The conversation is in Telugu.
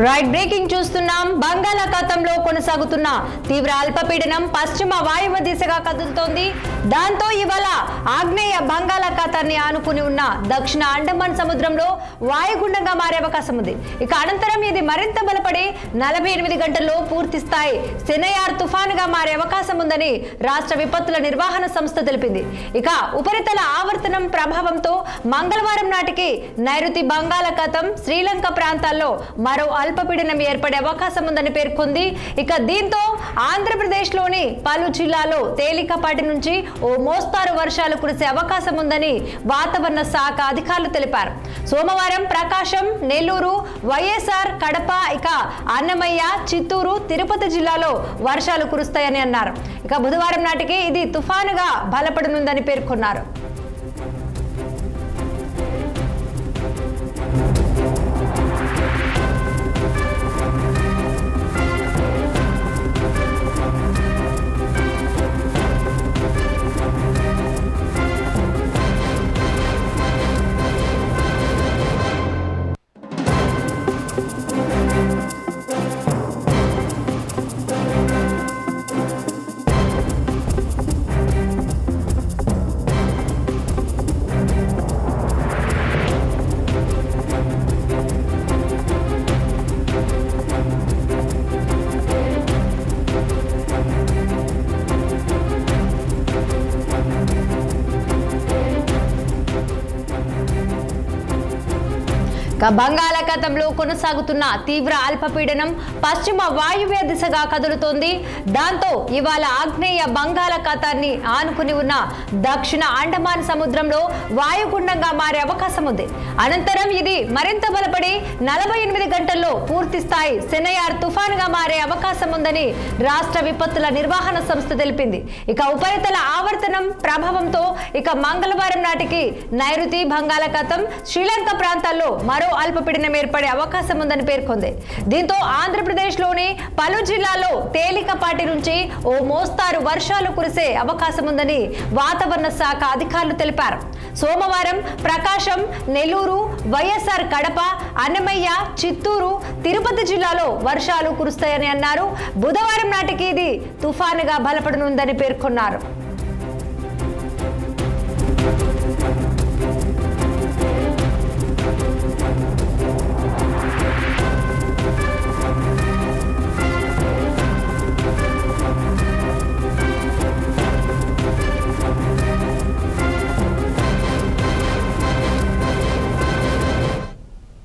రైట్ బ్రేకింగ్ చూస్తున్నాం. బంగాళాఖాతంలో కొనసాగుతున్న తీవ్ర అల్పపీడనం పశ్చిమ వాయువ్య దిశగా కదులుతోంది. దాంతో ఇవాళ ఆగ్నేయ బంగాళాఖాతాన్ని ఆనుకుని ఉన్న దక్షిణ అండమాన్ సముద్రంలో వాయుగుండంగా మారే అవకాశం ఉంది. ఇక అనంతరం ఇది మరింత బలపడి 48 గంటల్లో పూర్తి స్థాయి సెనయార్ తుఫానుగా మారే అవకాశం ఉందని రాష్ట్ర విపత్తుల నిర్వహణ సంస్థ తెలిపింది. ఇక ఉపరితల ఆవర్తనం ప్రభావంతో మంగళవారం నాటికి నైరుతి బంగాళాఖాతం, శ్రీలంక ప్రాంతాల్లో మరో అల్పపీడనం ఏర్పడే అవకాశం ఉందని పేర్కొంది. ఇక దీంతో ఆంధ్రప్రదేశ్లోని పలు జిల్లాల్లో తేలికపాటి నుంచి ఓ మోస్తారు వర్షాలు కురిసే అవకాశం ఉందని వాతావరణ శాఖ అధికారులు తెలిపారు. సోమవారం ప్రకాశం, నెల్లూరు, వైఎస్ఆర్, కడప, ఇక అన్నమయ్య, చిత్తూరు, తిరుపతి జిల్లాలో వర్షాలు కురుస్తాయని అన్నారు. ఇక బుధవారం నాటికి ఇది తుఫానుగా బలపడనుందని పేర్కొన్నారు. బంగాళాఖాతంలో కొనసాగుతున్న తీవ్ర అల్పపీడనం పశ్చిమ వాయువ్య దిశగా కదులుతోంది. దాంతో ఇవాళ ఆగ్నేయ బంగాళాఖాతాన్ని ఆనుకుని ఉన్న దక్షిణ అండమాన్ సముద్రంలో వాయుగుండంగా మారే అవకాశం ఉంది. అనంతరం ఇది మరింత బలపడి 48 గంటల్లో పూర్తి స్థాయి సెనయార్ తుఫానుగా మారే అవకాశం ఉందని రాష్ట్ర విపత్తుల నిర్వహణ సంస్థ తెలిపింది. ఇక ఉపరితల ఆవర్తనం ప్రభావంతో ఇక మంగళవారం నాటికి నైరుతి బంగాళాఖాతం, శ్రీలంక ప్రాంతాల్లో మరో అల్పపీడనం ఏర్పడే అవకాశం ఉందని పేర్కొంది. దీంతో ఆంధ్రప్రదేశ్లోని పలు జిల్లాల్లో తేలికపాటి నుంచి ఓ మోస్తారు వర్షాలు కురిసే అవకాశం ఉందని వాతావరణ శాఖ అధికారులు తెలిపారు. సోమవారం ప్రకాశం, నెల్లూరు, వైఎస్ఆర్, కడప, అన్నమయ్య, చిత్తూరు, తిరుపతి జిల్లాలో వర్షాలు కురుస్తాయని అన్నారు. బుధవారం నాటికి ఇది తుఫానుగా బలపడనుందని పేర్కొన్నారు.